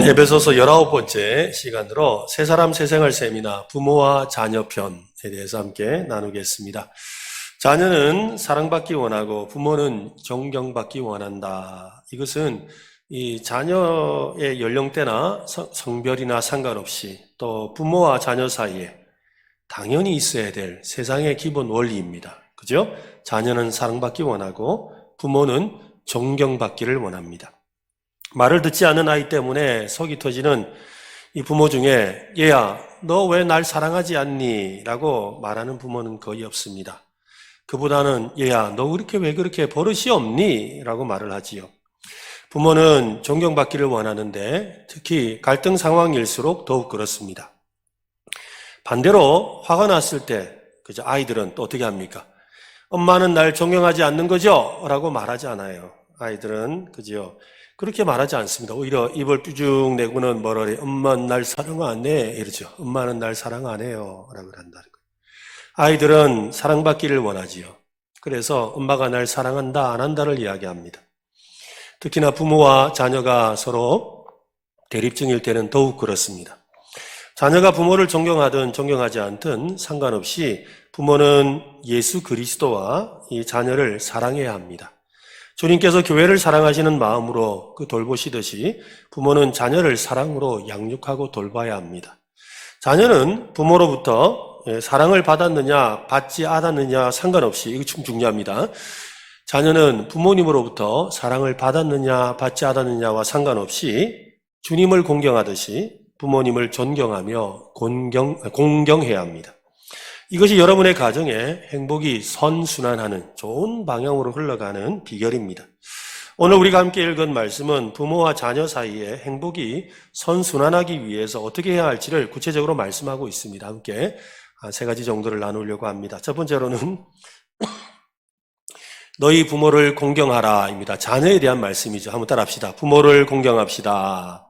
에베소서 19번째 시간으로 새 사람 새 생활 세미나 부모와 자녀 편에 대해서 함께 나누겠습니다. 자녀는 사랑받기 원하고 부모는 존경받기 원한다. 이것은 이 자녀의 연령대나 성별이나 상관없이 또 부모와 자녀 사이에 당연히 있어야 될 세상의 기본 원리입니다. 그죠? 자녀는 사랑받기 원하고 부모는 존경받기를 원합니다. 말을 듣지 않는 아이 때문에 속이 터지는 이 부모 중에 얘야 너 왜 날 사랑하지 않니? 라고 말하는 부모는 거의 없습니다. 그보다는 얘야 너 왜 그렇게 버릇이 없니? 라고 말을 하지요. 부모는 존경받기를 원하는데 특히 갈등 상황일수록 더욱 그렇습니다. 반대로 화가 났을 때 그죠? 아이들은 또 어떻게 합니까? 엄마는 날 존경하지 않는 거죠? 라고 말하지 않아요. 아이들은 그죠? 그렇게 말하지 않습니다. 오히려 입을 뾰죽 내고는 뭐라 그래? 엄마는 날 사랑 안 해. 이러죠. 엄마는 날 사랑 안 해요. 라고 한다는 거예요. 아이들은 사랑받기를 원하지요. 그래서 엄마가 날 사랑한다, 안 한다를 이야기합니다. 특히나 부모와 자녀가 서로 대립중일 때는 더욱 그렇습니다. 자녀가 부모를 존경하든 존경하지 않든 상관없이 부모는 예수 그리스도와 이 자녀를 사랑해야 합니다. 주님께서 교회를 사랑하시는 마음으로 돌보시듯이 부모는 자녀를 사랑으로 양육하고 돌봐야 합니다. 자녀는 부모로부터 사랑을 받았느냐 받지 않았느냐 상관없이 이거 참 중요합니다. 자녀는 부모님으로부터 사랑을 받았느냐 받지 않았느냐와 상관없이 주님을 공경하듯이 부모님을 존경하며 공경해야 합니다. 이것이 여러분의 가정에 행복이 선순환하는 좋은 방향으로 흘러가는 비결입니다. 오늘 우리가 함께 읽은 말씀은 부모와 자녀 사이에 행복이 선순환하기 위해서 어떻게 해야 할지를 구체적으로 말씀하고 있습니다. 함께 세 가지 정도를 나누려고 합니다. 첫 번째로는 너희 부모를 공경하라입니다. 자녀에 대한 말씀이죠. 한번 따라합시다. 부모를 공경합시다.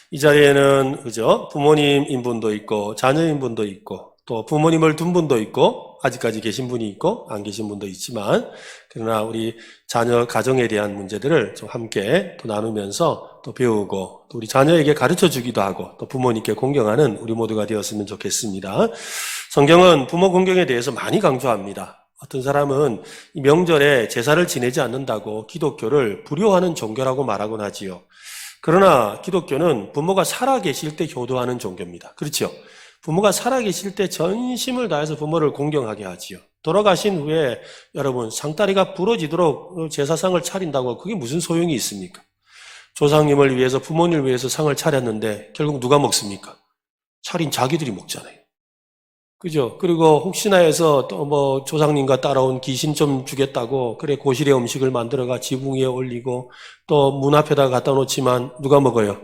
이 자리에는 그죠? 부모님인 분도 있고 자녀인 분도 있고 또 부모님을 둔 분도 있고 아직까지 계신 분이 있고 안 계신 분도 있지만 그러나 우리 자녀 가정에 대한 문제들을 좀 함께 또 나누면서 또 배우고 또 우리 자녀에게 가르쳐 주기도 하고 또 부모님께 공경하는 우리 모두가 되었으면 좋겠습니다. 성경은 부모 공경에 대해서 많이 강조합니다. 어떤 사람은 이 명절에 제사를 지내지 않는다고 기독교를 불효하는 종교라고 말하곤 하지요. 그러나 기독교는 부모가 살아계실 때 효도하는 종교입니다. 그렇죠? 부모가 살아계실 때 전심을 다해서 부모를 공경하게 하지요. 돌아가신 후에 여러분 상다리가 부러지도록 제사상을 차린다고 그게 무슨 소용이 있습니까? 조상님을 위해서 부모님을 위해서 상을 차렸는데 결국 누가 먹습니까? 차린 자기들이 먹잖아요. 그죠? 그리고 혹시나 해서 또 뭐 조상님과 따라온 귀신 좀 주겠다고 그래 고실에 음식을 만들어가 지붕 위에 올리고 또 문 앞에다 갖다 놓지만 누가 먹어요?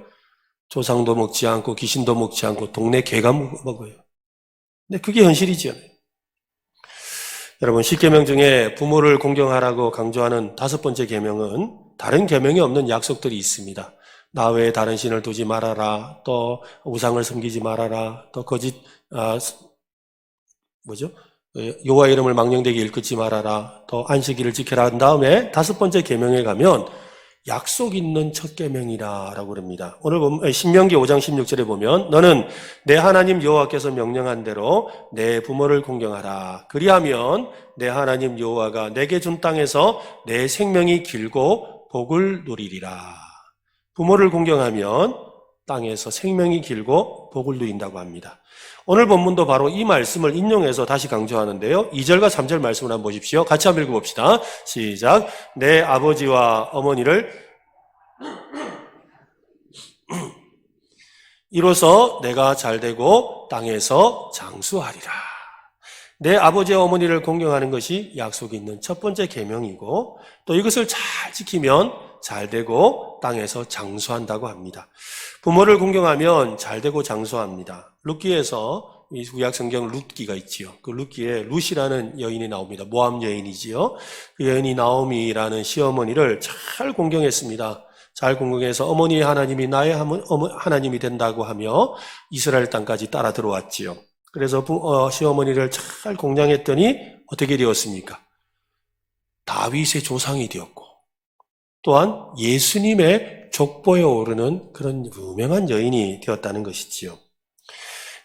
조상도 먹지 않고 귀신도 먹지 않고 동네 개가 먹어요. 근데 그게 현실이죠. 여러분 10계명 중에 부모를 공경하라고 강조하는 5번째 계명은 다른 계명이 없는 약속들이 있습니다. 나 외에 다른 신을 두지 말아라. 또 우상을 섬기지 말아라. 또 거짓 여호와 이름을 망령되게 일컫지 말아라. 또 안식일을 지켜라. 한 다음에 5번째 계명에 가면 약속 있는 첫 계명이라고 그럽니다. 오늘 보면 신명기 5장 16절에 보면 너는 내 하나님 여호와께서 명령한 대로 내 부모를 공경하라. 그리하면 내 하나님 여호와가 내게 준 땅에서 내 생명이 길고 복을 누리리라. 부모를 공경하면 땅에서 생명이 길고 복을 누린다고 합니다. 오늘 본문도 바로 이 말씀을 인용해서 다시 강조하는데요. 2절과 3절 말씀을 한번 보십시오. 같이 한번 읽어봅시다. 시작. 내 아버지와 어머니를 이로써 내가 잘되고 땅에서 장수하리라. 내 아버지와 어머니를 공경하는 것이 약속이 있는 첫 번째 계명이고 또 이것을 잘 지키면 잘되고 땅에서 장수한다고 합니다. 부모를 공경하면 잘되고 장수합니다. 룻기에서 구약 성경 룻기가 있지요. 그 룻기에 룻이라는 여인이 나옵니다. 모압 여인이지요. 그 여인이 나오미라는 시어머니를 잘 공경했습니다. 잘 공경해서 어머니의 하나님이 나의 하나님이 된다고 하며 이스라엘 땅까지 따라 들어왔지요. 그래서 시어머니를 잘 공경했더니 어떻게 되었습니까? 다윗의 조상이 되었고 또한 예수님의 족보에 오르는 그런 유명한 여인이 되었다는 것이지요.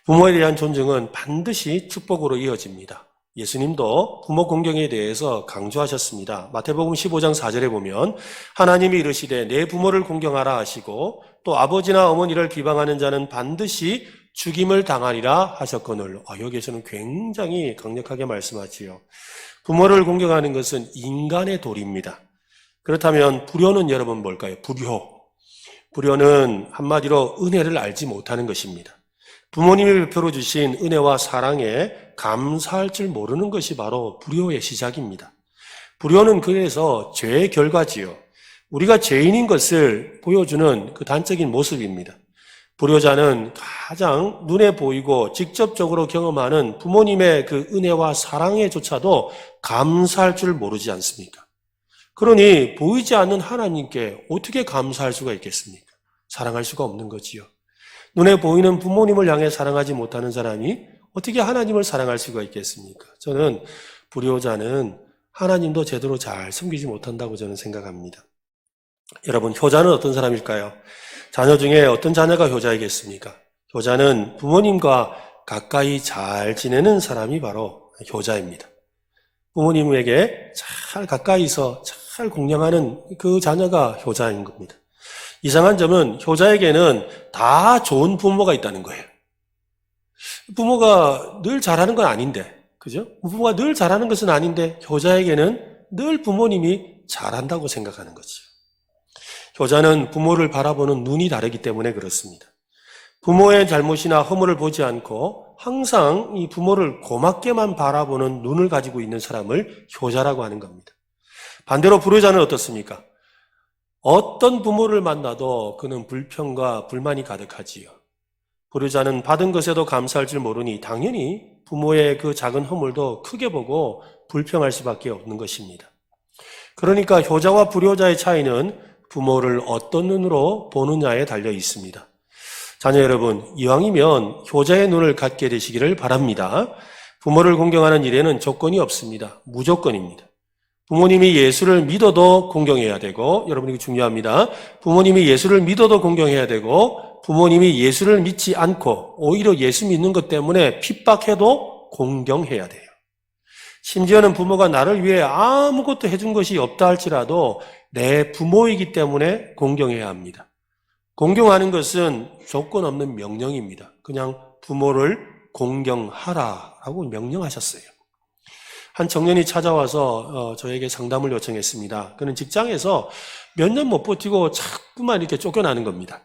부모에 대한 존중은 반드시 축복으로 이어집니다. 예수님도 부모 공경에 대해서 강조하셨습니다. 마태복음 15장 4절에 보면 하나님이 이르시되 내 부모를 공경하라 하시고 또 아버지나 어머니를 비방하는 자는 반드시 죽임을 당하리라 하셨거늘. 여기에서는 굉장히 강력하게 말씀하지요. 부모를 공경하는 것은 인간의 도리입니다. 그렇다면 불효는 여러분 뭘까요? 불효는 한마디로 은혜를 알지 못하는 것입니다. 부모님이 베풀어 주신 은혜와 사랑에 감사할 줄 모르는 것이 바로 불효의 시작입니다. 불효는 그래서 죄의 결과지요. 우리가 죄인인 것을 보여주는 그 단적인 모습입니다. 불효자는 가장 눈에 보이고 직접적으로 경험하는 부모님의 그 은혜와 사랑에조차도 감사할 줄 모르지 않습니까? 그러니 보이지 않는 하나님께 어떻게 감사할 수가 있겠습니까? 사랑할 수가 없는 거지요. 눈에 보이는 부모님을 향해 사랑하지 못하는 사람이 어떻게 하나님을 사랑할 수가 있겠습니까? 저는 불효자는 하나님도 제대로 잘 섬기지 못한다고 저는 생각합니다. 여러분, 효자는 어떤 사람일까요? 자녀 중에 어떤 자녀가 효자이겠습니까? 효자는 부모님과 가까이 잘 지내는 사람이 바로 효자입니다. 부모님에게 잘 가까이서 잘 공경하는 그 자녀가 효자인 겁니다. 이상한 점은 효자에게는 다 좋은 부모가 있다는 거예요. 부모가 늘 잘하는 건 아닌데, 그죠? 부모가 늘 잘하는 것은 아닌데 효자에게는 늘 부모님이 잘한다고 생각하는 거죠. 효자는 부모를 바라보는 눈이 다르기 때문에 그렇습니다. 부모의 잘못이나 허물을 보지 않고 항상 이 부모를 고맙게만 바라보는 눈을 가지고 있는 사람을 효자라고 하는 겁니다. 반대로 불효자는 어떻습니까? 어떤 부모를 만나도 그는 불평과 불만이 가득하지요. 불효자는 받은 것에도 감사할 줄 모르니 당연히 부모의 그 작은 허물도 크게 보고 불평할 수밖에 없는 것입니다. 그러니까 효자와 불효자의 차이는 부모를 어떤 눈으로 보느냐에 달려 있습니다. 자녀 여러분, 이왕이면 효자의 눈을 갖게 되시기를 바랍니다. 부모를 공경하는 일에는 조건이 없습니다. 무조건입니다. 부모님이 예수를 믿어도 공경해야 되고, 여러분 이거 중요합니다. 부모님이 예수를 믿어도 공경해야 되고, 부모님이 예수를 믿지 않고 오히려 예수 믿는 것 때문에 핍박해도 공경해야 돼요. 심지어는 부모가 나를 위해 아무것도 해준 것이 없다 할지라도 내 부모이기 때문에 공경해야 합니다. 공경하는 것은 조건 없는 명령입니다. 그냥 부모를 공경하라라고 명령하셨어요. 한 청년이 찾아와서 저에게 상담을 요청했습니다. 그는 직장에서 몇 년 못 버티고 자꾸만 이렇게 쫓겨나는 겁니다.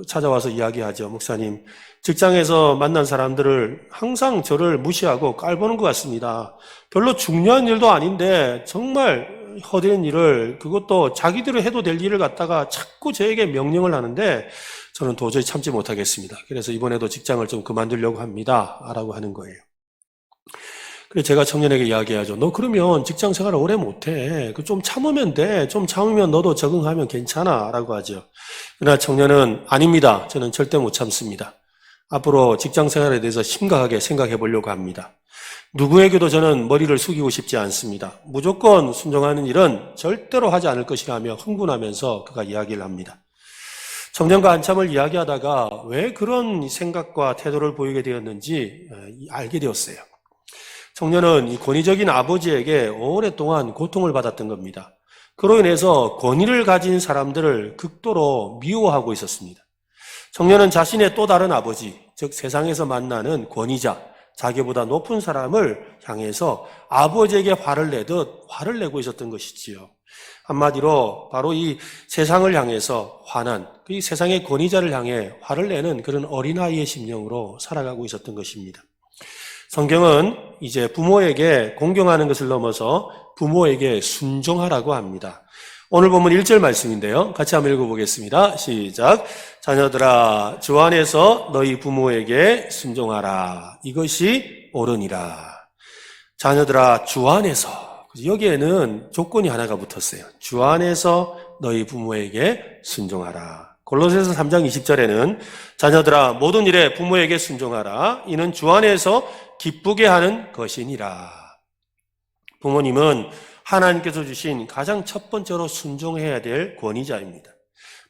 찾아와서 이야기하죠. 목사님, 직장에서 만난 사람들을 항상 저를 무시하고 깔보는 것 같습니다. 별로 중요한 일도 아닌데 정말 허대한 일을, 그것도 자기들이 해도 될 일을 갖다가 자꾸 저에게 명령을 하는데 저는 도저히 참지 못하겠습니다. 그래서 이번에도 직장을 좀 그만두려고 합니다. 라고 하는 거예요. 그래서 제가 청년에게 이야기하죠. 너 그러면 직장 생활을 오래 못해. 좀 참으면 돼. 좀 참으면 너도 적응하면 괜찮아. 라고 하죠. 그러나 청년은 아닙니다. 저는 절대 못 참습니다. 앞으로 직장 생활에 대해서 심각하게 생각해 보려고 합니다. 누구에게도 저는 머리를 숙이고 싶지 않습니다. 무조건 순종하는 일은 절대로 하지 않을 것이라며 흥분하면서 그가 이야기를 합니다. 청년과 한참을 이야기하다가 왜 그런 생각과 태도를 보이게 되었는지 알게 되었어요. 청년은 이 권위적인 아버지에게 오랫동안 고통을 받았던 겁니다. 그로 인해서 권위를 가진 사람들을 극도로 미워하고 있었습니다. 청년은 자신의 또 다른 아버지, 즉 세상에서 만나는 권위자, 자기보다 높은 사람을 향해서 아버지에게 화를 내듯 화를 내고 있었던 것이지요. 한마디로 바로 이 세상을 향해서 화난, 이 세상의 권위자를 향해 화를 내는 그런 어린아이의 심령으로 살아가고 있었던 것입니다. 성경은 이제 부모에게 공경하는 것을 넘어서 부모에게 순종하라고 합니다. 오늘 본문 1절 말씀인데요. 같이 한번 읽어보겠습니다. 시작. 자녀들아, 주 안에서 너희 부모에게 순종하라. 이것이 옳으니라. 자녀들아, 주 안에서. 여기에는 조건이 하나가 붙었어요. 주 안에서 너희 부모에게 순종하라. 골로새서 3장 20절에는 자녀들아, 모든 일에 부모에게 순종하라. 이는 주 안에서 기쁘게 하는 것이니라. 부모님은 하나님께서 주신 가장 첫 번째로 순종해야 될 권위자입니다.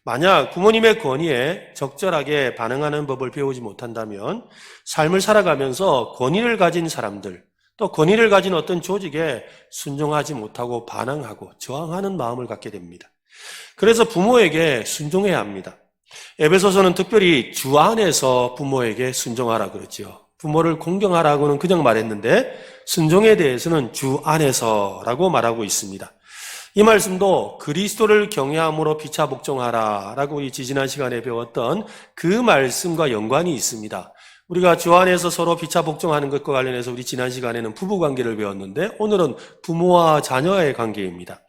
만약 부모님의 권위에 적절하게 반응하는 법을 배우지 못한다면 삶을 살아가면서 권위를 가진 사람들, 또 권위를 가진 어떤 조직에 순종하지 못하고 반항하고 저항하는 마음을 갖게 됩니다. 그래서 부모에게 순종해야 합니다. 에베소서는 특별히 주 안에서 부모에게 순종하라 그러죠. 부모를 공경하라고는 그냥 말했는데 순종에 대해서는 주 안에서라고 말하고 있습니다. 이 말씀도 그리스도를 경외함으로 피차 복종하라라고 우리 지난 시간에 배웠던 그 말씀과 연관이 있습니다. 우리가 주 안에서 서로 피차 복종하는 것과 관련해서 우리 지난 시간에는 부부 관계를 배웠는데 오늘은 부모와 자녀의 관계입니다.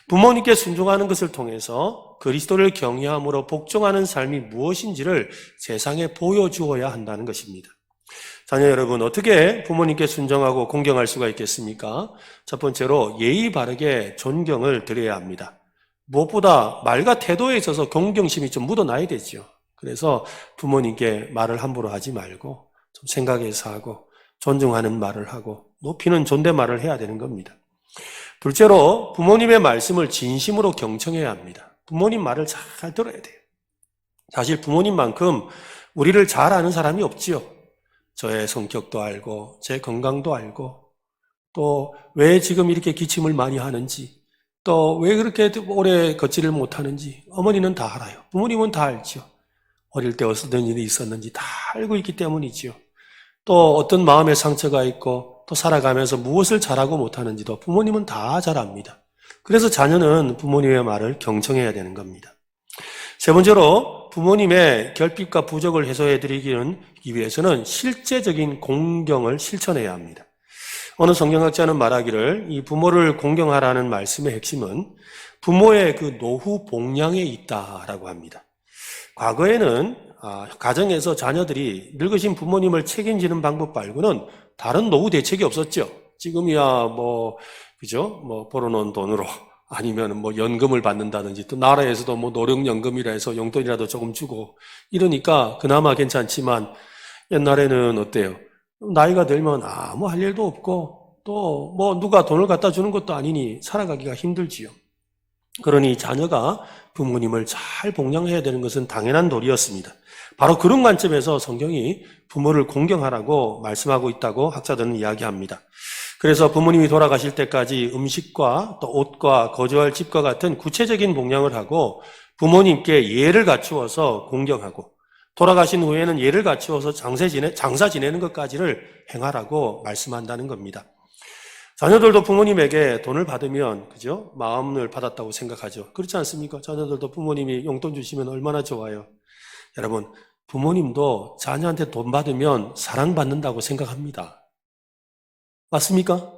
부모님께 순종하는 것을 통해서 그리스도를 경외함으로 복종하는 삶이 무엇인지를 세상에 보여주어야 한다는 것입니다. 자녀 여러분, 어떻게 부모님께 순종하고 공경할 수가 있겠습니까? 첫 번째로 예의 바르게 존경을 드려야 합니다. 무엇보다 말과 태도에 있어서 존경심이 좀 묻어나야 되죠. 그래서 부모님께 말을 함부로 하지 말고 좀 생각해서 하고 존중하는 말을 하고 높이는 존댓말을 해야 되는 겁니다. 둘째로 부모님의 말씀을 진심으로 경청해야 합니다. 부모님 말을 잘 들어야 돼요. 사실 부모님만큼 우리를 잘 아는 사람이 없지요. 저의 성격도 알고 제 건강도 알고 또 왜 지금 이렇게 기침을 많이 하는지 또 왜 그렇게 오래 걷지를 못하는지 어머니는 다 알아요. 부모님은 다 알죠. 어릴 때 어떤 일이 있었는지 다 알고 있기 때문이지요. 또 어떤 마음의 상처가 있고 또 살아가면서 무엇을 잘하고 못하는지도 부모님은 다 잘 압니다. 그래서 자녀는 부모님의 말을 경청해야 되는 겁니다. 세 번째로 부모님의 결핍과 부족을 해소해드리기 위해서는 실제적인 공경을 실천해야 합니다. 어느 성경학자는 말하기를 이 부모를 공경하라는 말씀의 핵심은 부모의 그 노후 복량에 있다라고 합니다. 과거에는 가정에서 자녀들이 늙으신 부모님을 책임지는 방법 말고는 다른 노후 대책이 없었죠. 지금이야 그죠? 벌어놓은 돈으로 아니면 연금을 받는다든지 또 나라에서도 노령연금이라 해서 용돈이라도 조금 주고 이러니까 그나마 괜찮지만 옛날에는 어때요? 나이가 들면 아무 할 일도 없고 또 누가 돈을 갖다 주는 것도 아니니 살아가기가 힘들지요. 그러니 자녀가 부모님을 잘 복양해야 되는 것은 당연한 도리였습니다. 바로 그런 관점에서 성경이 부모를 공경하라고 말씀하고 있다고 학자들은 이야기합니다. 그래서 부모님이 돌아가실 때까지 음식과 또 옷과 거주할 집과 같은 구체적인 복양을 하고 부모님께 예를 갖추어서 공경하고 돌아가신 후에는 예를 갖추어서 장사 지내는 것까지를 행하라고 말씀한다는 겁니다. 자녀들도 부모님에게 돈을 받으면 그죠? 마음을 받았다고 생각하죠. 그렇지 않습니까? 자녀들도 부모님이 용돈 주시면 얼마나 좋아요. 여러분, 부모님도 자녀한테 돈 받으면 사랑받는다고 생각합니다. 맞습니까?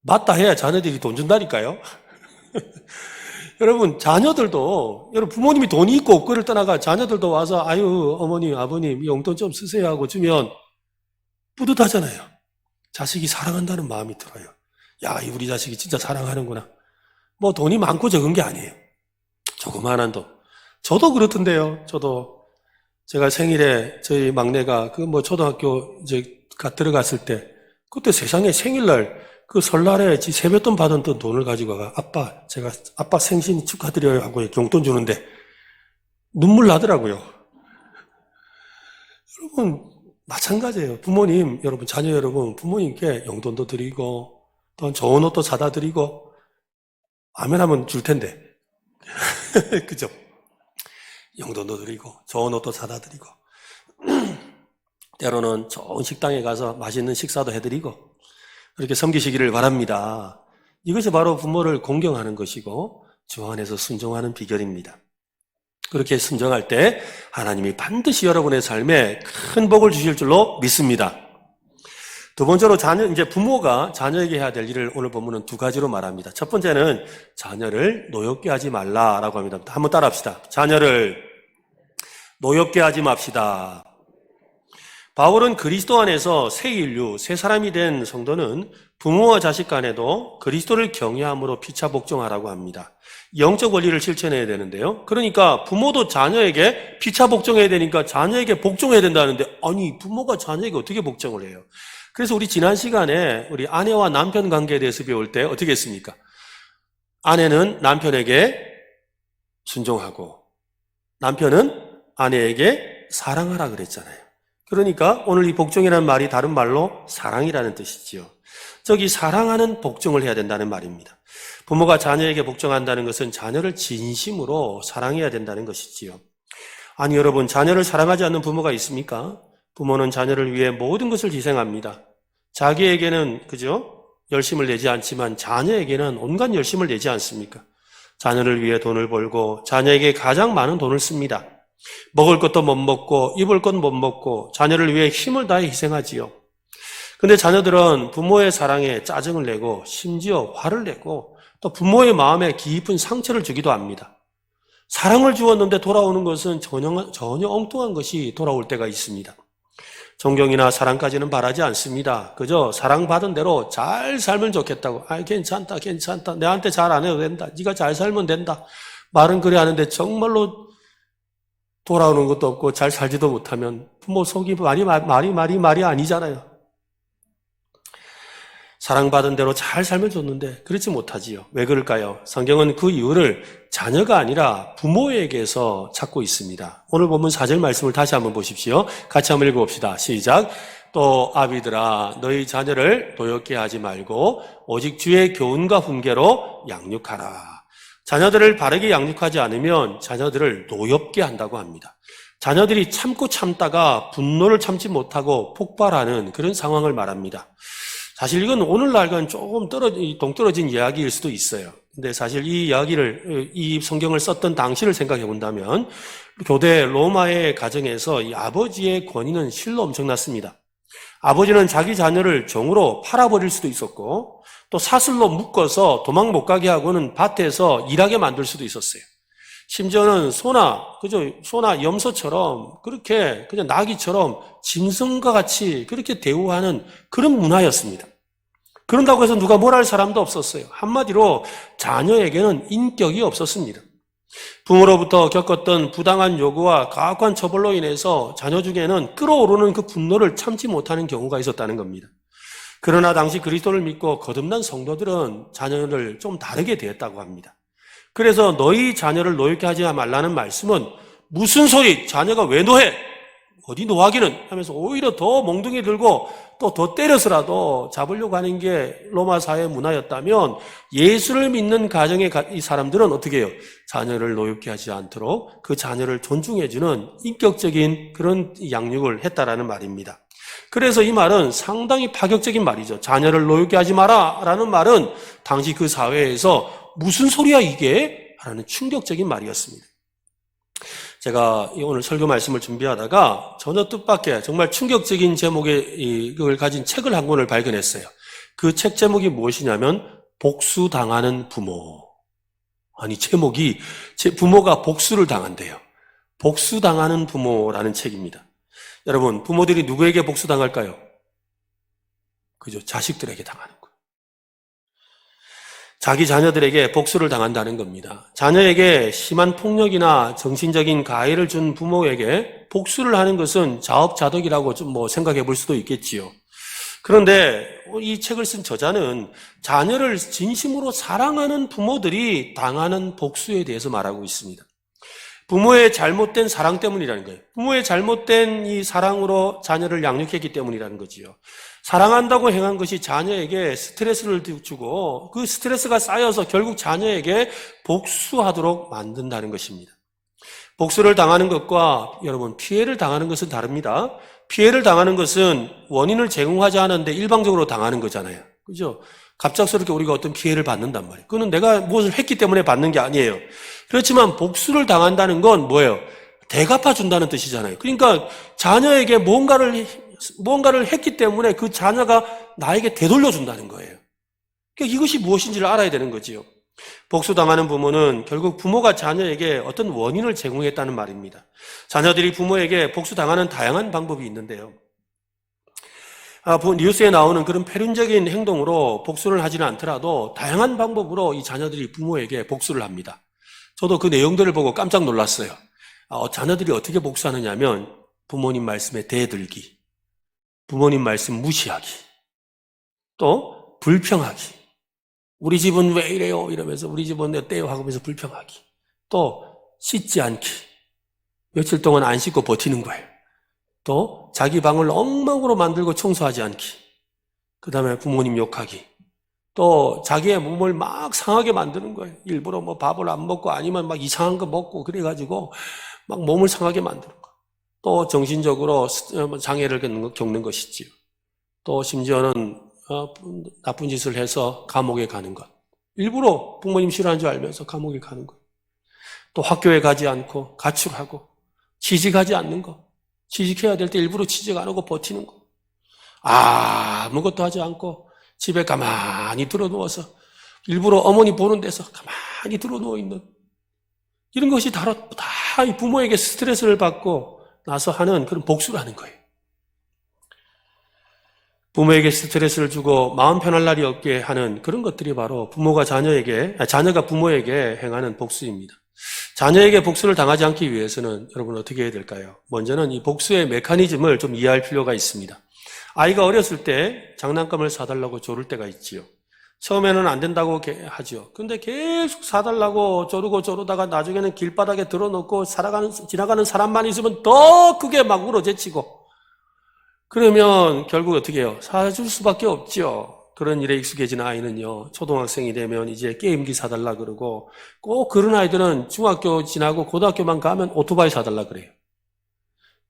맞다 해야 자녀들이 돈 준다니까요. 여러분, 여러분 부모님이 돈이 있고 없고를 떠나가 자녀들도 와서 아유 어머님 아버님 용돈 좀 쓰세요 하고 주면 뿌듯하잖아요. 자식이 사랑한다는 마음이 들어요. 야, 우리 자식이 진짜 사랑하는구나. 돈이 많고 적은 게 아니에요. 조그마한 돈. 저도 그렇던데요. 제가 생일에 저희 막내가 초등학교 들어갔을 때 그때 세상에 생일날 그 설날에 지 세뱃돈 받은 돈을 가지고 가 아빠 생신 축하드려요 하고 용돈 주는데 눈물 나더라고요. 여러분 마찬가지예요. 여러분 자녀 여러분 부모님께 용돈도 드리고 또 좋은 옷도 사다 드리고 아멘 하면 줄 텐데 그죠? 용돈도 드리고 좋은 옷도 사다 드리고 때로는 좋은 식당에 가서 맛있는 식사도 해드리고 그렇게 섬기시기를 바랍니다. 이것이 바로 부모를 공경하는 것이고 주 안에서 순종하는 비결입니다. 그렇게 순종할 때 하나님이 반드시 여러분의 삶에 큰 복을 주실 줄로 믿습니다. 두 번째로 부모가 자녀에게 해야 될 일을 오늘 본문은 두 가지로 말합니다. 첫 번째는 자녀를 노엽게 하지 말라라고 합니다. 한번 따라합시다. 자녀를 노엽게 하지 맙시다. 바울은 그리스도 안에서 새 인류, 새 사람이 된 성도는 부모와 자식 간에도 그리스도를 경외함으로 피차 복종하라고 합니다. 영적 원리를 실천해야 되는데요. 그러니까 부모도 자녀에게 피차 복종해야 되니까 자녀에게 복종해야 된다는데 아니 부모가 자녀에게 어떻게 복종을 해요? 그래서 우리 지난 시간에 우리 아내와 남편 관계에 대해서 배울 때 어떻게 했습니까? 아내는 남편에게 순종하고 남편은 아내에게 사랑하라 그랬잖아요. 그러니까 오늘 이 복종이라는 말이 다른 말로 사랑이라는 뜻이지요. 저기 사랑하는 복종을 해야 된다는 말입니다. 부모가 자녀에게 복종한다는 것은 자녀를 진심으로 사랑해야 된다는 것이지요. 아니 여러분, 자녀를 사랑하지 않는 부모가 있습니까? 부모는 자녀를 위해 모든 것을 희생합니다. 자기에게는 그죠? 열심을 내지 않지만 자녀에게는 온갖 열심을 내지 않습니까? 자녀를 위해 돈을 벌고 자녀에게 가장 많은 돈을 씁니다. 먹을 것도 못 먹고 입을 것 못 먹고 자녀를 위해 힘을 다해 희생하지요. 근데 자녀들은 부모의 사랑에 짜증을 내고 심지어 화를 내고 또 부모의 마음에 깊은 상처를 주기도 합니다. 사랑을 주었는데 돌아오는 것은 전혀 엉뚱한 것이 돌아올 때가 있습니다. 존경이나 사랑까지는 바라지 않습니다. 그저 사랑받은 대로 잘 살면 좋겠다고. 괜찮다. 내한테 잘 안 해도 된다. 네가 잘 살면 된다. 말은 그래 하는데 정말로 돌아오는 것도 없고 잘 살지도 못하면 부모 속이 말이 아니잖아요. 사랑받은 대로 잘 살면 좋는데 그렇지 못하지요. 왜 그럴까요? 성경은 그 이유를 자녀가 아니라 부모에게서 찾고 있습니다. 오늘 본문 4절 말씀을 다시 한번 보십시오. 같이 한번 읽어봅시다. 시작. 또 아비들아 너희 자녀를 도욕게 하지 말고 오직 주의 교훈과 훈계로 양육하라. 자녀들을 바르게 양육하지 않으면 자녀들을 노엽게 한다고 합니다. 자녀들이 참다가 분노를 참지 못하고 폭발하는 그런 상황을 말합니다. 사실 이건 오늘날과는 조금 동떨어진 이야기일 수도 있어요. 근데 사실 이 성경을 썼던 당시를 생각해 본다면 교대 로마의 가정에서 이 아버지의 권위는 실로 엄청났습니다. 아버지는 자기 자녀를 종으로 팔아버릴 수도 있었고 또 사슬로 묶어서 도망 못 가게 하고는 밭에서 일하게 만들 수도 있었어요. 심지어는 소나 염소처럼 그렇게 그냥 나귀처럼 짐승과 같이 그렇게 대우하는 그런 문화였습니다. 그런다고 해서 누가 뭘 할 사람도 없었어요. 한마디로 자녀에게는 인격이 없었습니다. 부모로부터 겪었던 부당한 요구와 가혹한 처벌로 인해서 자녀 중에는 끓어오르는 그 분노를 참지 못하는 경우가 있었다는 겁니다. 그러나 당시 그리스도를 믿고 거듭난 성도들은 자녀를 좀 다르게 대했다고 합니다. 그래서 너희 자녀를 노엽게 하지 말라는 말씀은 무슨 소리? 자녀가 왜 노해? 어디 노하기는? 하면서 오히려 더 몽둥이 들고 또 더 때려서라도 잡으려고 하는 게 로마 사회 문화였다면 예수를 믿는 가정의 이 사람들은 어떻게 해요? 자녀를 노엽게 하지 않도록 그 자녀를 존중해주는 인격적인 그런 양육을 했다라는 말입니다. 그래서 이 말은 상당히 파격적인 말이죠. 자녀를 노엽게 하지 마라 라는 말은 당시 그 사회에서 무슨 소리야 이게? 라는 충격적인 말이었습니다. 제가 오늘 설교 말씀을 준비하다가 전혀 뜻밖의 정말 충격적인 제목의 이걸 가진 책을 한 권을 발견했어요. 그 책 제목이 무엇이냐면 복수당하는 부모. 아니 제목이 부모가 복수를 당한대요. 복수당하는 부모라는 책입니다. 여러분 부모들이 누구에게 복수당할까요? 그죠? 자식들에게 당하는 거예요. 자기 자녀들에게 복수를 당한다는 겁니다. 자녀에게 심한 폭력이나 정신적인 가해를 준 부모에게 복수를 하는 것은 자업자득이라고 좀 생각해 볼 수도 있겠지요. 그런데 이 책을 쓴 저자는 자녀를 진심으로 사랑하는 부모들이 당하는 복수에 대해서 말하고 있습니다. 부모의 잘못된 사랑 때문이라는 거예요. 부모의 잘못된 이 사랑으로 자녀를 양육했기 때문이라는 거지요. 사랑한다고 행한 것이 자녀에게 스트레스를 주고 그 스트레스가 쌓여서 결국 자녀에게 복수하도록 만든다는 것입니다. 복수를 당하는 것과 여러분 피해를 당하는 것은 다릅니다. 피해를 당하는 것은 원인을 제공하지 않았는데 일방적으로 당하는 거잖아요. 그죠? 갑작스럽게 우리가 어떤 피해를 받는단 말이에요. 그건 내가 무엇을 했기 때문에 받는 게 아니에요. 그렇지만 복수를 당한다는 건 뭐예요? 대갚아 준다는 뜻이잖아요. 그러니까 자녀에게 뭔가를 했기 때문에 그 자녀가 나에게 되돌려 준다는 거예요. 그러니까 이것이 무엇인지를 알아야 되는 거지요. 복수당하는 부모는 결국 부모가 자녀에게 어떤 원인을 제공했다는 말입니다. 자녀들이 부모에게 복수당하는 다양한 방법이 있는데요. 뉴스에 나오는 그런 패륜적인 행동으로 복수를 하지는 않더라도 다양한 방법으로 이 자녀들이 부모에게 복수를 합니다. 저도 그 내용들을 보고 깜짝 놀랐어요. 자녀들이 어떻게 복수하느냐면 부모님 말씀에 대들기, 부모님 말씀 무시하기, 또 불평하기. 우리 집은 왜 이래요? 이러면서 우리 집은 어때요? 하면서 불평하기. 또 씻지 않기. 며칠 동안 안 씻고 버티는 거예요. 또 자기 방을 엉망으로 만들고 청소하지 않기. 그 다음에 부모님 욕하기. 또 자기의 몸을 막 상하게 만드는 거예요. 일부러 뭐 밥을 안 먹고 아니면 막 이상한 거 먹고 그래가지고 막 몸을 상하게 만드는 거. 또 정신적으로 장애를 겪는 것이지요. 또 심지어는 나쁜 짓을 해서 감옥에 가는 것. 일부러 부모님 싫어하는 줄 알면서 감옥에 가는 것. 또 학교에 가지 않고 가출하고 취직하지 않는 것. 취직해야 될 때 일부러 취직 안 하고 버티는 것. 아무것도 하지 않고 집에 가만히 들어누워서 일부러 어머니 보는 데서 가만히 들어누워 있는 이런 것이 다 이 부모에게 스트레스를 받고 나서 하는 그런 복수를 하는 거예요. 부모에게 스트레스를 주고 마음 편할 날이 없게 하는 그런 것들이 바로 자녀가 부모에게 행하는 복수입니다. 자녀에게 복수를 당하지 않기 위해서는 여러분 어떻게 해야 될까요? 먼저는 이 복수의 메커니즘을 좀 이해할 필요가 있습니다. 아이가 어렸을 때 장난감을 사달라고 조를 때가 있지요. 처음에는 안 된다고 하죠. 근데 계속 사달라고 조르다가 나중에는 길바닥에 들어놓고 지나가는 사람만 있으면 더 크게 막 울어제치고 그러면 결국 어떻게 해요? 사줄 수밖에 없죠. 그런 일에 익숙해진 아이는요, 초등학생이 되면 이제 게임기 사달라 그러고, 꼭 그런 아이들은 중학교 지나고 고등학교만 가면 오토바이 사달라 그래요.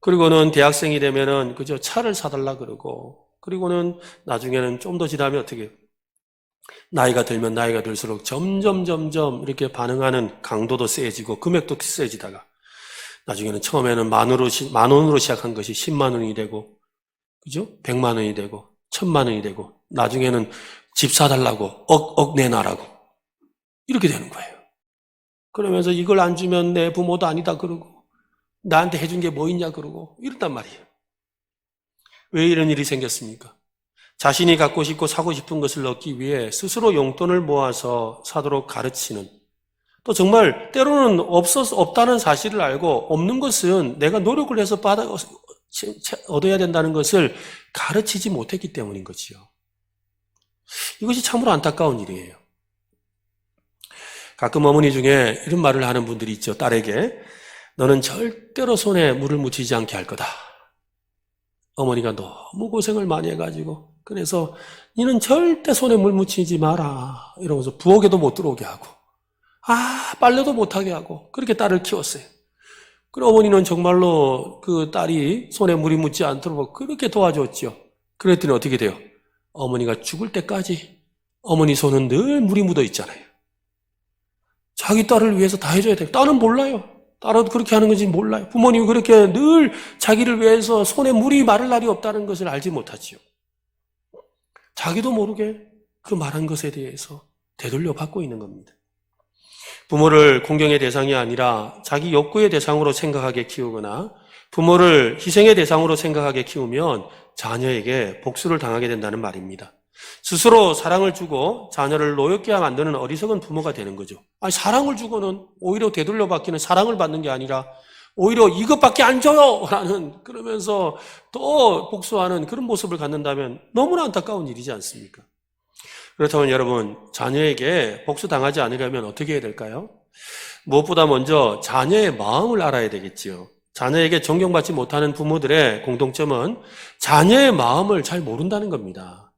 그리고는 대학생이 되면은 그저 차를 사달라 그러고, 그리고는 나중에는 좀 더 지나면 어떻게 해요? 나이가 들수록 점점 이렇게 반응하는 강도도 세지고, 금액도 세지다가, 나중에는 처음에는 만 원으로 시작한 것이 10만 원이 되고, 그죠? 100만 원이 되고 1000만 원이 되고 나중에는 집 사달라고 억 내놔라고 이렇게 되는 거예요. 그러면서 이걸 안 주면 내 부모도 아니다 그러고 나한테 해준 게 뭐 있냐 그러고 이런단 말이에요. 왜 이런 일이 생겼습니까? 자신이 갖고 싶고 사고 싶은 것을 얻기 위해 스스로 용돈을 모아서 사도록 가르치는, 또 정말 때로는 없다는 사실을 알고 없는 것은 내가 노력을 해서 얻어야 된다는 것을 가르치지 못했기 때문인 거지요. 이것이 참으로 안타까운 일이에요. 가끔 어머니 중에 이런 말을 하는 분들이 있죠. 딸에게 너는 절대로 손에 물을 묻히지 않게 할 거다. 어머니가 너무 고생을 많이 해가지고 그래서 너는 절대 손에 물 묻히지 마라 이러면서 부엌에도 못 들어오게 하고 빨래도 못하게 하고 그렇게 딸을 키웠어요. 그리고 어머니는 정말로 그 딸이 손에 물이 묻지 않도록 그렇게 도와줬죠. 그랬더니 어떻게 돼요? 어머니가 죽을 때까지 어머니 손은 늘 물이 묻어 있잖아요. 자기 딸을 위해서 다 해줘야 돼요. 딸은 몰라요. 딸은 그렇게 하는 건지 몰라요. 부모님이 그렇게 늘 자기를 위해서 손에 물이 마를 날이 없다는 것을 알지 못하지요. 자기도 모르게 그 말한 것에 대해서 되돌려 받고 있는 겁니다. 부모를 공경의 대상이 아니라 자기 욕구의 대상으로 생각하게 키우거나 부모를 희생의 대상으로 생각하게 키우면 자녀에게 복수를 당하게 된다는 말입니다. 스스로 사랑을 주고 자녀를 노엽게 만드는 어리석은 부모가 되는 거죠. 사랑을 주고는 오히려 되돌려받기는 사랑을 받는 게 아니라 오히려 이것밖에 안 줘요! 라는 그러면서 또 복수하는 그런 모습을 갖는다면 너무나 안타까운 일이지 않습니까? 그렇다면 여러분, 자녀에게 복수당하지 않으려면 어떻게 해야 될까요? 무엇보다 먼저 자녀의 마음을 알아야 되겠지요. 자녀에게 존경받지 못하는 부모들의 공통점은 자녀의 마음을 잘 모른다는 겁니다.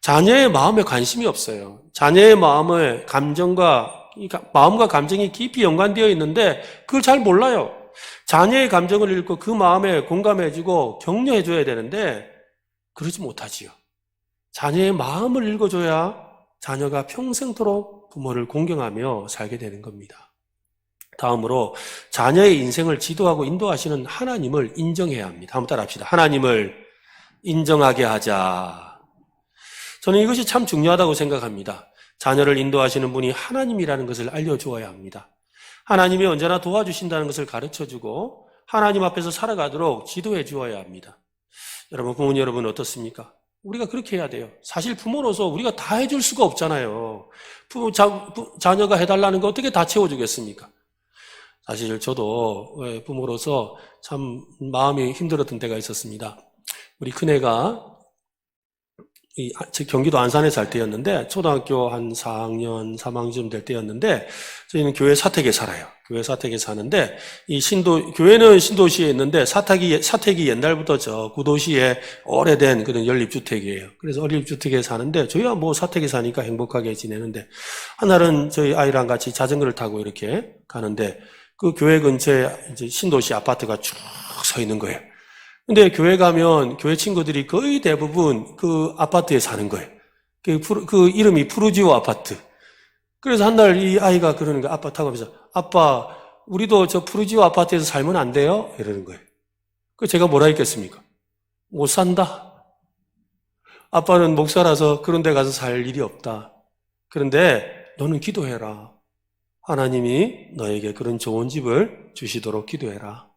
자녀의 마음에 관심이 없어요. 자녀의 마음과 감정이 깊이 연관되어 있는데 그걸 잘 몰라요. 자녀의 감정을 읽고 그 마음에 공감해주고 격려해줘야 되는데 그러지 못하지요. 자녀의 마음을 읽어줘야 자녀가 평생토록 부모를 공경하며 살게 되는 겁니다. 다음으로 자녀의 인생을 지도하고 인도하시는 하나님을 인정해야 합니다. 한번 따라합시다. 하나님을 인정하게 하자. 저는 이것이 참 중요하다고 생각합니다. 자녀를 인도하시는 분이 하나님이라는 것을 알려주어야 합니다. 하나님이 언제나 도와주신다는 것을 가르쳐주고 하나님 앞에서 살아가도록 지도해 주어야 합니다. 여러분, 부모님 여러분 어떻습니까? 우리가 그렇게 해야 돼요. 사실 부모로서 우리가 다 해줄 수가 없잖아요. 자녀가 해달라는 거 어떻게 다 채워주겠습니까? 사실 저도 부모로서 참 마음이 힘들었던 때가 있었습니다. 우리 큰애가 경기도 안산에 살 때였는데 초등학교 한 4학년, 3학년 될 때였는데 저희는 교회 사택에 살아요. 교회 사택에 사는데, 교회는 신도시에 있는데, 사택이 옛날부터 저 구도시에 오래된 그런 연립주택이에요. 그래서 연립주택에 사는데, 저희가 뭐 사택에 사니까 행복하게 지내는데, 하나는 저희 아이랑 같이 자전거를 타고 이렇게 가는데, 그 교회 근처에 이제 신도시 아파트가 쭉 서 있는 거예요. 근데 교회 가면 교회 친구들이 거의 대부분 그 아파트에 사는 거예요. 그 이름이 푸르지오 아파트. 그래서 한 날 이 아이가 그러는 거예요. 아빠 타고 하면서, 아빠, 우리도 저 푸르지오 아파트에서 살면 안 돼요? 이러는 거예요. 그 제가 뭐라 했겠습니까? 못 산다. 아빠는 목사라서 그런 데 가서 살 일이 없다. 그런데 너는 기도해라. 하나님이 너에게 그런 좋은 집을 주시도록 기도해라.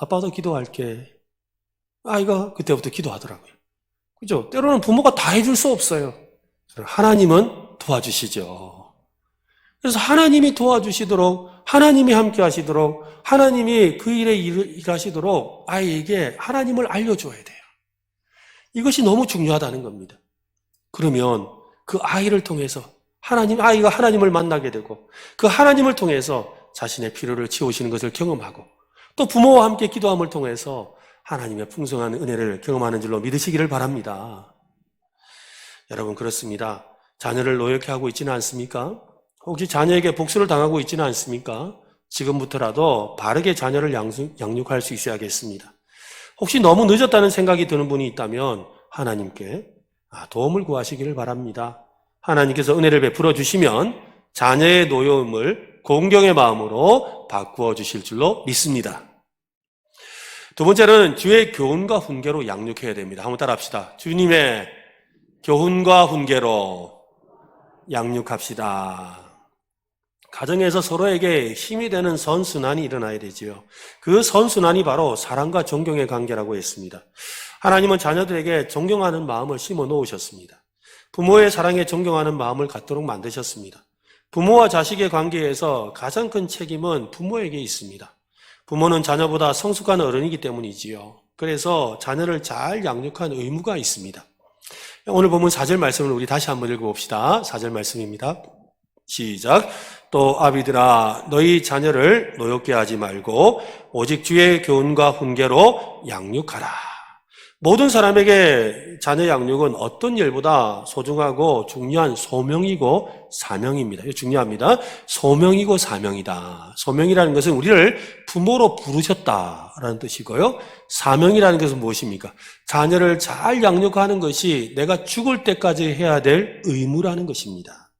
아빠도 기도할게. 아이가 그때부터 기도하더라고요. 그죠? 때로는 부모가 다 해줄 수 없어요. 하나님은 도와주시죠. 그래서 하나님이 도와주시도록, 하나님이 함께 하시도록, 하나님이 그 일에 일하시도록 아이에게 하나님을 알려줘야 돼요. 이것이 너무 중요하다는 겁니다. 그러면 그 아이를 통해서 아이가 하나님을 만나게 되고, 그 하나님을 통해서 자신의 필요를 채우시는 것을 경험하고, 또 부모와 함께 기도함을 통해서 하나님의 풍성한 은혜를 경험하는 줄로 믿으시기를 바랍니다. 여러분, 그렇습니다. 자녀를 노역해 하고 있지는 않습니까? 혹시 자녀에게 복수를 당하고 있지는 않습니까? 지금부터라도 바르게 자녀를 양육할 수 있어야겠습니다. 혹시 너무 늦었다는 생각이 드는 분이 있다면 하나님께 도움을 구하시기를 바랍니다. 하나님께서 은혜를 베풀어 주시면 자녀의 노여움을 공경의 마음으로 바꾸어 주실 줄로 믿습니다. 두 번째는 주의 교훈과 훈계로 양육해야 됩니다. 한번 따라합시다. 주님의 교훈과 훈계로 양육합시다. 가정에서 서로에게 힘이 되는 선순환이 일어나야 되지요. 그 선순환이 바로 사랑과 존경의 관계라고 했습니다. 하나님은 자녀들에게 존경하는 마음을 심어 놓으셨습니다. 부모의 사랑에 존경하는 마음을 갖도록 만드셨습니다. 부모와 자식의 관계에서 가장 큰 책임은 부모에게 있습니다. 부모는 자녀보다 성숙한 어른이기 때문이지요. 그래서 자녀를 잘 양육한 의무가 있습니다. 오늘 본문 4절 말씀을 우리 다시 한번 읽어봅시다. 4절 말씀입니다. 시작. 또 아비들아, 너희 자녀를 노엽게 하지 말고 오직 주의 교훈과 훈계로 양육하라. 모든 사람에게 자녀 양육은 어떤 일보다 소중하고 중요한 소명이고 사명입니다. 이거 중요합니다. 소명이고 사명이다. 소명이라는 것은 우리를 부모로 부르셨다라는 뜻이고요. 사명이라는 것은 무엇입니까? 자녀를 잘 양육하는 것이 내가 죽을 때까지 해야 될 의무라는 것입니다.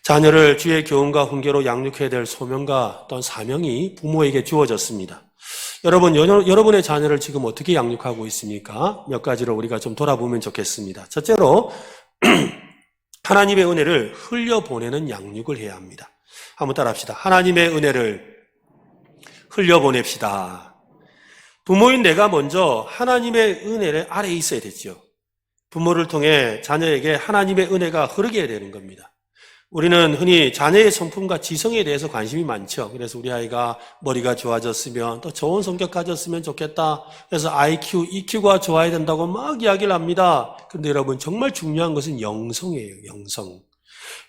자녀를 주의 교훈과 훈계로 양육해야 될 소명과 또한 사명이 부모에게 주어졌습니다. 여러분, 여러분의 자녀를 지금 어떻게 양육하고 있습니까? 몇 가지로 우리가 좀 돌아보면 좋겠습니다. 첫째로 하나님의 은혜를 흘려보내는 양육을 해야 합니다. 한번 따라합시다. 하나님의 은혜를 흘려보냅시다. 부모인 내가 먼저 하나님의 은혜 아래에 있어야 되죠. 부모를 통해 자녀에게 하나님의 은혜가 흐르게 되는 겁니다. 우리는 흔히 자녀의 성품과 지성에 대해서 관심이 많죠. 그래서 우리 아이가 머리가 좋아졌으면, 또 좋은 성격 가졌으면 좋겠다. 그래서 IQ, EQ가 좋아야 된다고 막 이야기를 합니다. 그런데 여러분, 정말 중요한 것은 영성이에요. 영성.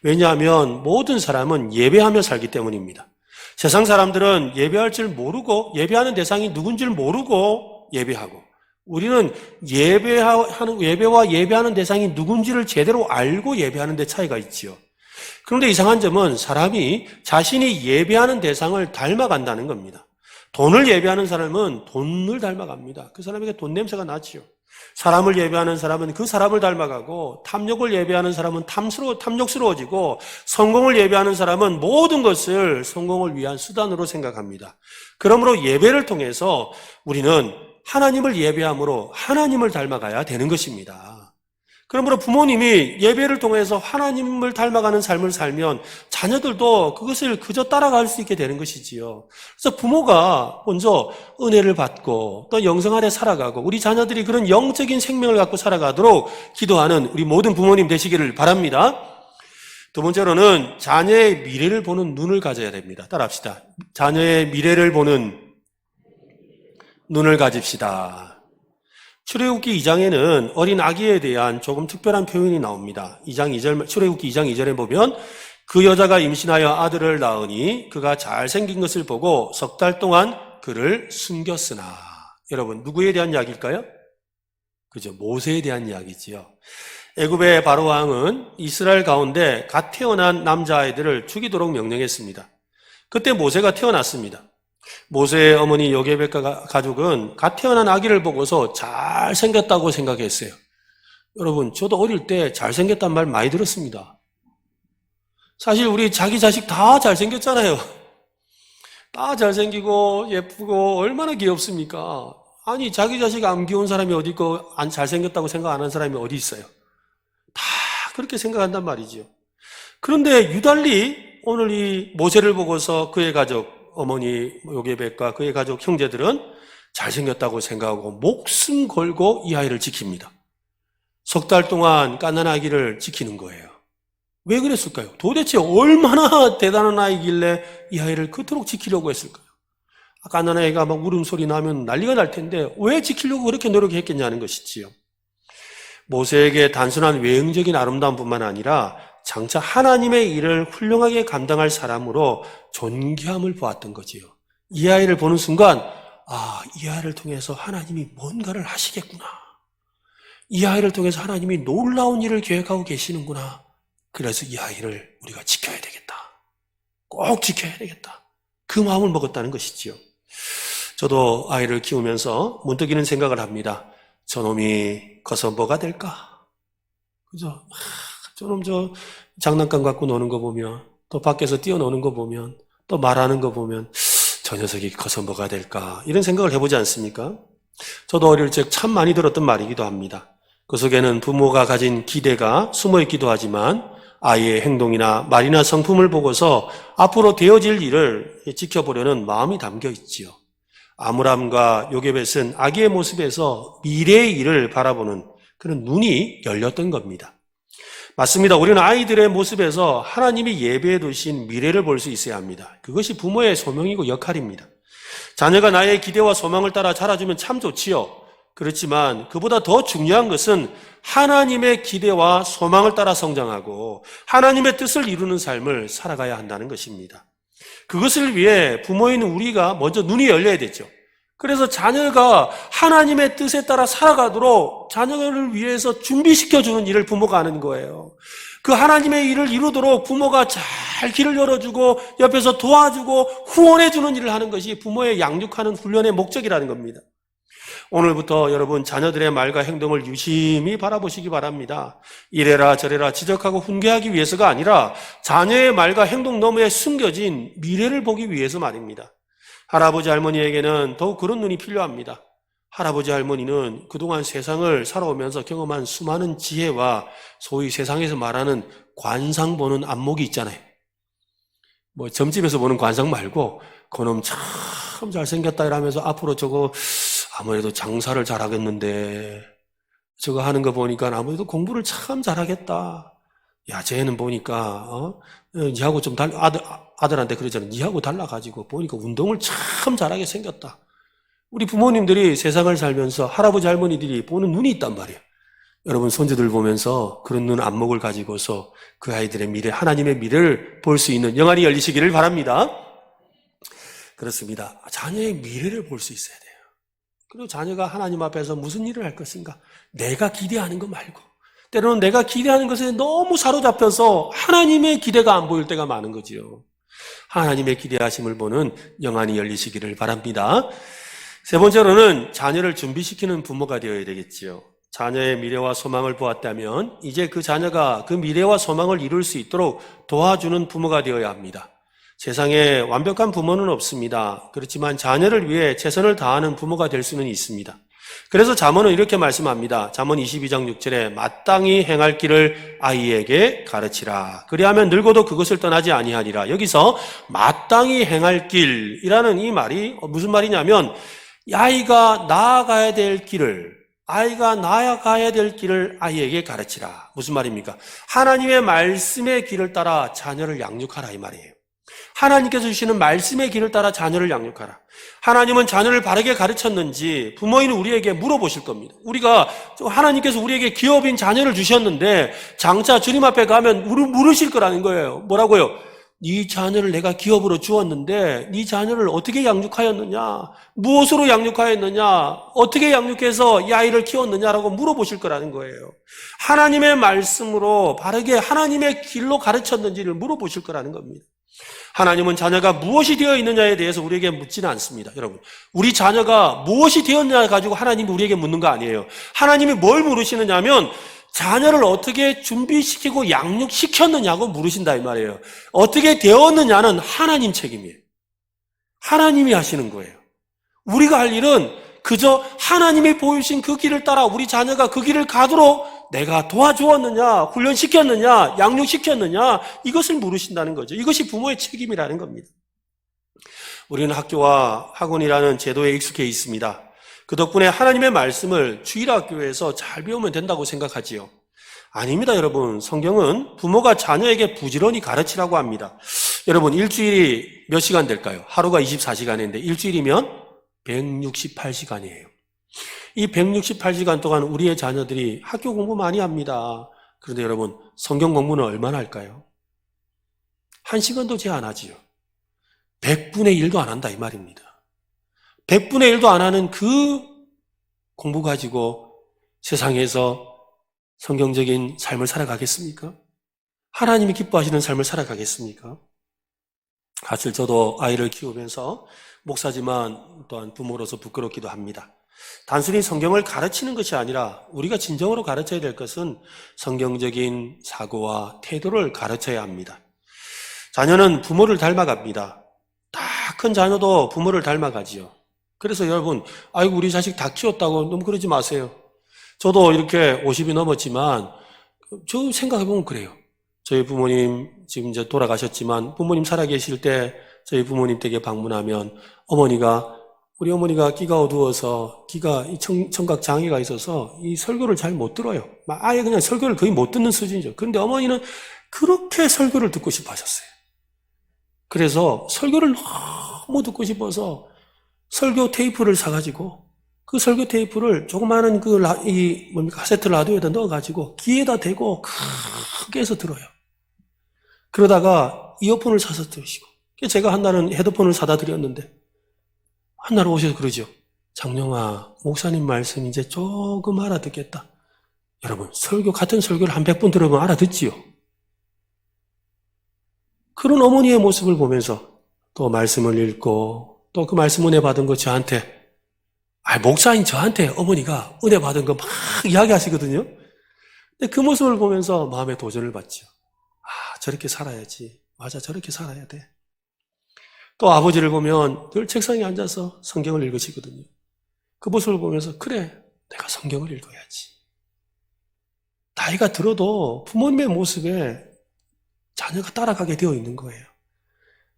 왜냐하면 모든 사람은 예배하며 살기 때문입니다. 세상 사람들은 예배할 줄 모르고, 예배하는 대상이 누군지를 모르고 예배하고, 우리는 예배와 예배하는 대상이 누군지를 제대로 알고 예배하는 데 차이가 있지요. 그런데 이상한 점은 사람이 자신이 예배하는 대상을 닮아간다는 겁니다. 돈을 예배하는 사람은 돈을 닮아갑니다. 그 사람에게 돈 냄새가 나지요. 사람을 예배하는 사람은 그 사람을 닮아가고, 탐욕을 예배하는 사람은 탐욕스러워지고, 성공을 예배하는 사람은 모든 것을 성공을 위한 수단으로 생각합니다. 그러므로 예배를 통해서 우리는 하나님을 예배함으로 하나님을 닮아가야 되는 것입니다. 그러므로 부모님이 예배를 통해서 하나님을 닮아가는 삶을 살면 자녀들도 그것을 그저 따라갈 수 있게 되는 것이지요. 그래서 부모가 먼저 은혜를 받고 또 영성 아래 살아가고 우리 자녀들이 그런 영적인 생명을 갖고 살아가도록 기도하는 우리 모든 부모님 되시기를 바랍니다. 두 번째로는 자녀의 미래를 보는 눈을 가져야 됩니다. 따라합시다. 자녀의 미래를 보는 눈을 가집시다. 출애굽기 2장에는 어린 아기에 대한 조금 특별한 표현이 나옵니다. 출애굽기 2장 2절에 보면 그 여자가 임신하여 아들을 낳으니 그가 잘생긴 것을 보고 석 달 동안 그를 숨겼으나. 여러분, 누구에 대한 이야기일까요? 그죠? 모세에 대한 이야기지요. 애굽의 바로 왕은 이스라엘 가운데 갓 태어난 남자아이들을 죽이도록 명령했습니다. 그때 모세가 태어났습니다. 모세의 어머니 요게벳과 가족은 갓 태어난 아기를 보고서 잘생겼다고 생각했어요. 여러분, 저도 어릴 때 잘생겼단 말 많이 들었습니다. 사실 우리 자기 자식 다 잘생겼잖아요. 다 잘생기고 예쁘고 얼마나 귀엽습니까? 아니, 자기 자식 안 귀여운 사람이 어디 있고 안 잘생겼다고 생각 안 하는 사람이 어디 있어요? 다 그렇게 생각한단 말이죠. 그런데 유달리 오늘 이 모세를 보고서 그의 가족, 어머니 요게벳과 그의 가족 형제들은 잘생겼다고 생각하고 목숨 걸고 이 아이를 지킵니다. 석 달 동안 갓난 아기를 지키는 거예요. 왜 그랬을까요? 도대체 얼마나 대단한 아이길래 이 아이를 그토록 지키려고 했을까요? 갓난 아이가 막 울음소리 나면 난리가 날 텐데 왜 지키려고 그렇게 노력했겠냐는 것이지요. 모세에게 단순한 외형적인 아름다움뿐만 아니라 장차 하나님의 일을 훌륭하게 감당할 사람으로 존귀함을 보았던 거지요. 이 아이를 보는 순간, 이 아이를 통해서 하나님이 뭔가를 하시겠구나. 이 아이를 통해서 하나님이 놀라운 일을 계획하고 계시는구나. 그래서 이 아이를 우리가 지켜야 되겠다. 꼭 지켜야 되겠다. 그 마음을 먹었다는 것이지요. 저도 아이를 키우면서 문득 이런 생각을 합니다. 저놈이 커서 뭐가 될까? 그죠? 저놈 장난감 갖고 노는 거 보면, 또 밖에서 뛰어노는 거 보면, 또 말하는 거 보면 저 녀석이 커서 뭐가 될까? 이런 생각을 해보지 않습니까? 저도 어릴 적 참 많이 들었던 말이기도 합니다. 그 속에는 부모가 가진 기대가 숨어 있기도 하지만 아이의 행동이나 말이나 성품을 보고서 앞으로 되어질 일을 지켜보려는 마음이 담겨 있지요. 아므람과 요게벳은 아기의 모습에서 미래의 일을 바라보는 그런 눈이 열렸던 겁니다. 맞습니다. 우리는 아이들의 모습에서 하나님이 예배해 두신 미래를 볼 수 있어야 합니다. 그것이 부모의 소명이고 역할입니다. 자녀가 나의 기대와 소망을 따라 자라주면 참 좋지요. 그렇지만 그보다 더 중요한 것은 하나님의 기대와 소망을 따라 성장하고 하나님의 뜻을 이루는 삶을 살아가야 한다는 것입니다. 그것을 위해 부모인 우리가 먼저 눈이 열려야 되죠. 그래서 자녀가 하나님의 뜻에 따라 살아가도록 자녀를 위해서 준비시켜주는 일을 부모가 하는 거예요. 그 하나님의 일을 이루도록 부모가 잘 길을 열어주고 옆에서 도와주고 후원해주는 일을 하는 것이 부모의 양육하는 훈련의 목적이라는 겁니다. 오늘부터 여러분 자녀들의 말과 행동을 유심히 바라보시기 바랍니다. 이래라 저래라 지적하고 훈계하기 위해서가 아니라 자녀의 말과 행동 너머에 숨겨진 미래를 보기 위해서 말입니다. 할아버지 할머니에게는 더욱 그런 눈이 필요합니다. 할아버지 할머니는 그동안 세상을 살아오면서 경험한 수많은 지혜와 소위 세상에서 말하는 관상 보는 안목이 있잖아요. 뭐 점집에서 보는 관상 말고 그놈 참 잘생겼다 이러면서 앞으로 저거 아무래도 장사를 잘하겠는데 저거 하는 거 보니까 아무래도 공부를 참 잘하겠다. 야, 쟤는 보니까 니하고 좀 아들한테 그러잖아요. 니하고 달라가지고 보니까 운동을 참 잘하게 생겼다. 우리 부모님들이 세상을 살면서 할아버지 할머니들이 보는 눈이 있단 말이에요. 여러분 손주들 보면서 그런 눈 안목을 가지고서 그 아이들의 미래, 하나님의 미래를 볼 수 있는 영안이 열리시기를 바랍니다. 그렇습니다. 자녀의 미래를 볼 수 있어야 돼요. 그리고 자녀가 하나님 앞에서 무슨 일을 할 것인가? 내가 기대하는 거 말고 때로는 내가 기대하는 것에 너무 사로잡혀서 하나님의 기대가 안 보일 때가 많은 거지요. 하나님의 기대하심을 보는 영안이 열리시기를 바랍니다. 세 번째로는 자녀를 준비시키는 부모가 되어야 되겠지요. 자녀의 미래와 소망을 보았다면 이제 그 자녀가 그 미래와 소망을 이룰 수 있도록 도와주는 부모가 되어야 합니다. 세상에 완벽한 부모는 없습니다. 그렇지만 자녀를 위해 최선을 다하는 부모가 될 수는 있습니다. 그래서 잠언은 이렇게 말씀합니다. 잠언 22장 6절에 마땅히 행할 길을 아이에게 가르치라. 그리하면 늙어도 그것을 떠나지 아니하리라. 여기서 마땅히 행할 길이라는 이 말이 무슨 말이냐면 아이가 나아가야 될 길을 아이에게 가르치라. 무슨 말입니까? 하나님의 말씀의 길을 따라 자녀를 양육하라 이 말이에요. 하나님께서 주시는 말씀의 길을 따라 자녀를 양육하라. 하나님은 자녀를 바르게 가르쳤는지 부모인 우리에게 물어보실 겁니다. 우리가 하나님께서 우리에게 기업인 자녀를 주셨는데 장차 주님 앞에 가면 물으실 거라는 거예요. 뭐라고요? 네 자녀를 내가 기업으로 주었는데 네 자녀를 어떻게 양육하였느냐? 무엇으로 양육하였느냐? 어떻게 양육해서 이 아이를 키웠느냐라고 물어보실 거라는 거예요. 하나님의 말씀으로 바르게 하나님의 길로 가르쳤는지를 물어보실 거라는 겁니다. 하나님은 자녀가 무엇이 되어 있느냐에 대해서 우리에게 묻지는 않습니다. 여러분, 우리 자녀가 무엇이 되었느냐 가지고 하나님이 우리에게 묻는 거 아니에요. 하나님이 뭘 물으시느냐 하면 자녀를 어떻게 준비시키고 양육시켰느냐고 물으신다 이 말이에요. 어떻게 되었느냐는 하나님 책임이에요. 하나님이 하시는 거예요. 우리가 할 일은 그저 하나님이 보여주신 그 길을 따라 우리 자녀가 그 길을 가도록 내가 도와주었느냐, 훈련시켰느냐, 양육시켰느냐, 이것을 물으신다는 거죠. 이것이 부모의 책임이라는 겁니다. 우리는 학교와 학원이라는 제도에 익숙해 있습니다. 그 덕분에 하나님의 말씀을 주일학교에서 잘 배우면 된다고 생각하지요. 아닙니다, 여러분. 성경은 부모가 자녀에게 부지런히 가르치라고 합니다. 여러분, 일주일이 몇 시간 될까요? 하루가 24시간인데 일주일이면 168시간이에요. 이 168시간 동안 우리의 자녀들이 학교 공부 많이 합니다. 그런데 여러분, 성경 공부는 얼마나 할까요? 1시간도 채 안 하지요. 100분의 1도 안 한다 이 말입니다. 100분의 1도 안 하는 그 공부 가지고 세상에서 성경적인 삶을 살아가겠습니까? 하나님이 기뻐하시는 삶을 살아가겠습니까? 사실 저도 아이를 키우면서 목사지만 또한 부모로서 부끄럽기도 합니다. 단순히 성경을 가르치는 것이 아니라 우리가 진정으로 가르쳐야 될 것은 성경적인 사고와 태도를 가르쳐야 합니다. 자녀는 부모를 닮아갑니다. 다 큰 자녀도 부모를 닮아가지요. 그래서 여러분, 아이고 우리 자식 다 키웠다고 너무 그러지 마세요. 저도 이렇게 50이 넘었지만 저 생각해보면 그래요. 저희 부모님 지금 이제 돌아가셨지만 부모님 살아계실 때 저희 부모님 댁에 방문하면 우리 어머니가 귀가 어두워서 귀가 청각 장애가 있어서 이 설교를 잘 못 들어요. 아예 그냥 설교를 거의 못 듣는 수준이죠. 그런데 어머니는 그렇게 설교를 듣고 싶어 하셨어요. 그래서 설교를 너무 듣고 싶어서 설교 테이프를 사가지고 그 설교 테이프를 조그마한 카세트 라디오에다 넣어가지고 귀에다 대고 크게 해서 들어요. 그러다가 이어폰을 사서 들으시고 제가 한날은 헤드폰을 사다 드렸는데 한날 오셔서 그러죠. 장영아, 목사님 말씀 이제 조금 알아듣겠다. 여러분, 같은 설교를 한 100번 들으면 알아듣지요. 그런 어머니의 모습을 보면서 또 말씀을 읽고 또 그 말씀 은혜 받은 거 저한테 목사인 저한테 어머니가 은혜 받은 거 막 이야기하시거든요. 근데 그 모습을 보면서 마음에 도전을 받죠. 저렇게 살아야지. 맞아, 저렇게 살아야 돼. 또 아버지를 보면 늘 책상에 앉아서 성경을 읽으시거든요. 그 모습을 보면서 그래, 내가 성경을 읽어야지. 나이가 들어도 부모님의 모습에 자녀가 따라가게 되어 있는 거예요.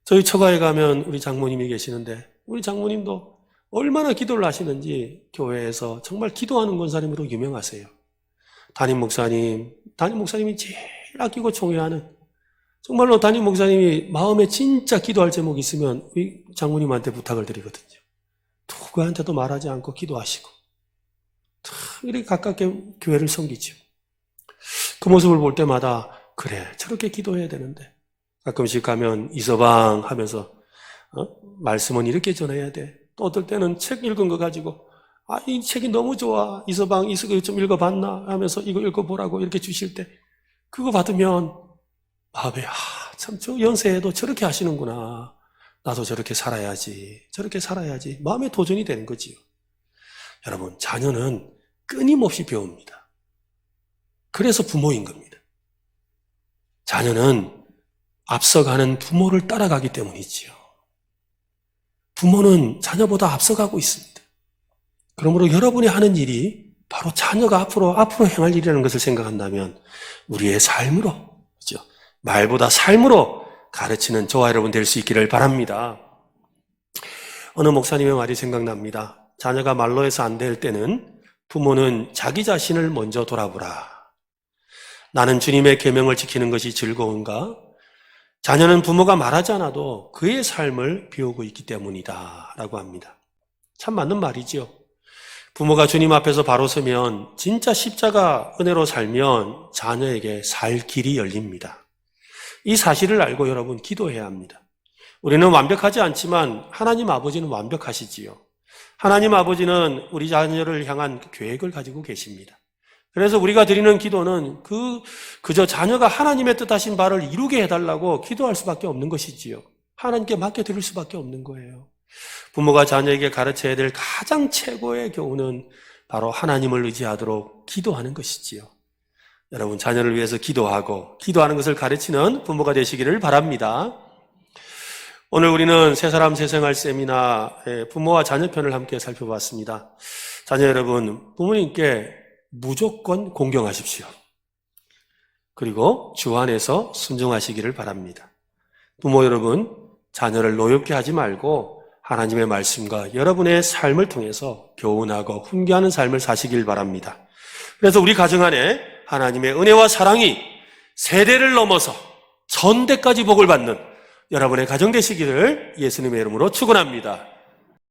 저희 처가에 가면 우리 장모님이 계시는데 우리 장모님도 얼마나 기도를 하시는지 교회에서 정말 기도하는 권사님으로 유명하세요. 담임 목사님이 제일 아끼고 총애하는, 정말로 담임 목사님이 마음에 진짜 기도할 제목이 있으면 우리 장모님한테 부탁을 드리거든요. 누구한테도 말하지 않고 기도하시고 이렇게 가깝게 교회를 섬기죠. 그 모습을 볼 때마다 그래, 저렇게 기도해야 되는데, 가끔씩 가면 이서방 하면서 말씀은 이렇게 전해야 돼. 또 어떨 때는 책 읽은 거 가지고 이 책이 너무 좋아, 이서방 이거 좀 읽어봤나 하면서 이거 읽어보라고 이렇게 주실 때 그거 받으면 마음에 참 저 연세에도 저렇게 하시는구나, 나도 저렇게 살아야지 마음에 도전이 되는 거지요. 여러분, 자녀는 끊임없이 배웁니다. 그래서 부모인 겁니다. 자녀는 앞서가는 부모를 따라가기 때문이지요. 부모는 자녀보다 앞서가고 있습니다. 그러므로 여러분이 하는 일이 바로 자녀가 앞으로 행할 일이라는 것을 생각한다면 우리의 삶으로, 그렇죠? 말보다 삶으로 가르치는 저와 여러분 될 수 있기를 바랍니다. 어느 목사님의 말이 생각납니다. 자녀가 말로 해서 안 될 때는 부모는 자기 자신을 먼저 돌아보라. 나는 주님의 계명을 지키는 것이 즐거운가? 자녀는 부모가 말하지 않아도 그의 삶을 배우고 있기 때문이다 라고 합니다. 참 맞는 말이지요. 부모가 주님 앞에서 바로 서면 진짜 십자가 은혜로 살면 자녀에게 살 길이 열립니다. 이 사실을 알고 여러분 기도해야 합니다. 우리는 완벽하지 않지만 하나님 아버지는 완벽하시지요. 하나님 아버지는 우리 자녀를 향한 계획을 가지고 계십니다. 그래서 우리가 드리는 기도는 그저 자녀가 하나님의 뜻하신 바를 이루게 해달라고 기도할 수밖에 없는 것이지요. 하나님께 맡겨드릴 수밖에 없는 거예요. 부모가 자녀에게 가르쳐야 될 가장 최고의 교훈은 바로 하나님을 의지하도록 기도하는 것이지요. 여러분 자녀를 위해서 기도하고 기도하는 것을 가르치는 부모가 되시기를 바랍니다. 오늘 우리는 세 사람 세 생활 세미나의 부모와 자녀 편을 함께 살펴봤습니다. 자녀 여러분, 부모님께 무조건 공경하십시오. 그리고 주 안에서 순종하시기를 바랍니다. 부모 여러분, 자녀를 노엽게 하지 말고 하나님의 말씀과 여러분의 삶을 통해서 교훈하고 훈계하는 삶을 사시길 바랍니다. 그래서 우리 가정 안에 하나님의 은혜와 사랑이 세대를 넘어서 전대까지 복을 받는 여러분의 가정 되시기를 예수님의 이름으로 축원합니다.